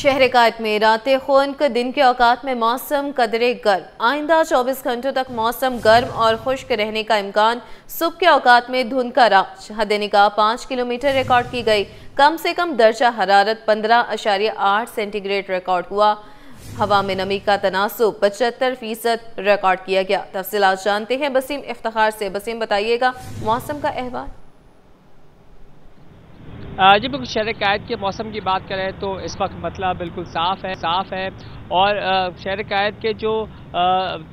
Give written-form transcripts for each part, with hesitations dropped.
शहर कायद में रात खुनक दिन के औकात में मौसम कदरे गर्म। आइंदा 24 घंटों तक मौसम गर्म और खुश्क रहने का इम्कान। सुबह के औकात में धुंध का राज। हद निगाह 5 किलोमीटर रिकॉर्ड की गई। कम से कम दर्जा हरारत 15.8 सेंटीग्रेड रिकॉर्ड हुआ। हवा में नमी का तनासुब 75% रिकॉर्ड किया गया। तफसीलात जानते हैं बसीम इफ्तिखार से। बसीम, बताइएगा मौसम का अहवाल। जी बिल्कुल, शहर कायद के मौसम की बात करें तो इस वक्त मतलब बिल्कुल साफ़ है और शहर कायद के जो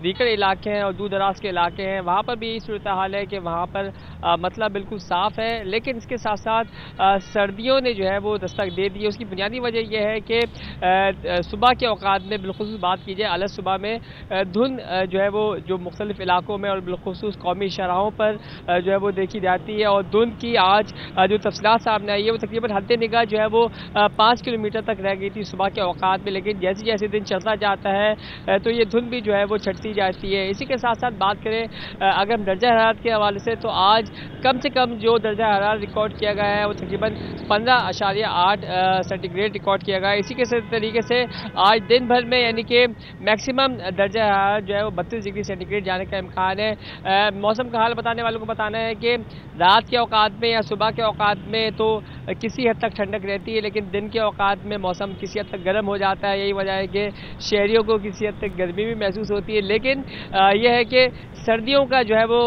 दीगर इलाके हैं और दूर दराज के इलाके हैं वहाँ पर भी यही सूरत हाल है कि वहाँ पर मतलब बिल्कुल साफ़ है। लेकिन इसके साथ साथ सर्दियों ने जो है वो दस्तक दे दी है। उसकी बुनियादी वजह यह है कि सुबह के औकात में बिलखुसूस बात की जाए, अलग सुबह में धुंध जो है वो जो मुख्तलिफ इलाकों में और बिलखुसूस कौमी शराहों पर जो है वो देखी जाती है। और धुंध की आज जो तफसीलात सामने आई है वो तकरीबन हद निगाह जो है वो 5 किलोमीटर तक रह गई थी सुबह के औकात में। लेकिन जैसे जैसे दिन चलता जाता है तो ये धुंध भी जो है वो छटती जाती है। इसी के साथ साथ बात करें अगर हम दर्जा हरारत के हवाले से तो आज कम से कम जो दर्जा हरारत रिकॉर्ड किया गया है वो तकरीबन 15.8 सेंटीग्रेड रिकॉर्ड किया गया है। इसी के तरीके से आज दिन भर में यानी कि मैक्सिमम दर्जा हरारत जो है वो 32 डिग्री सेंटीग्रेड जाने का इम्कान है। मौसम का हाल बताने वालों को बताना है कि रात के औकात में या सुबह के औकात में तो किसी हद तक ठंडक रहती है, लेकिन दिन के औकात में मौसम किसी हद तक गर्म हो जाता है। यही वजह है कि शहरियों को किसी हद तक गर्मी भी महसूस होती है। लेकिन यह है कि सर्दियों का जो है वो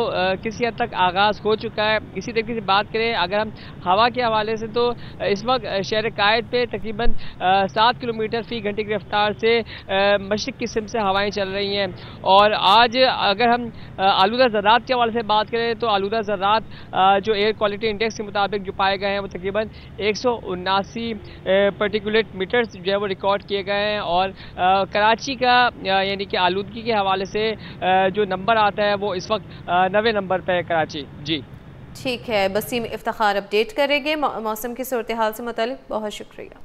किसी हद तक आगाज़ हो चुका है। इसी तरीके से बात करें अगर हम हवा के हवाले से तो इस वक्त शहर कायद पे तकरीबन 7 किलोमीटर फी घंटे की रफ्तार से मशरिक़ की सिमत से हवाएं चल रही हैं। और आज अगर हम आलूदा ज़रात के हवाले से बात करें तो आलूदा ज़रात जो एयर क्वालिटी इंडेक्स के मुताबिक जो पाए गए हैं वो तकरीबन 179 पार्टिकुलेट मीटर्स जो है वो रिकॉर्ड किए गए हैं। और कराची का यानी कि आलूदगी के हवाले से जो नंबर आता है वो इस वक्त 90 नंबर पे है कराची। जी ठीक है, बसीम इफ्तिखार अपडेट करेंगे मौसम की सूरत हाल से मुतालिक। बहुत शुक्रिया।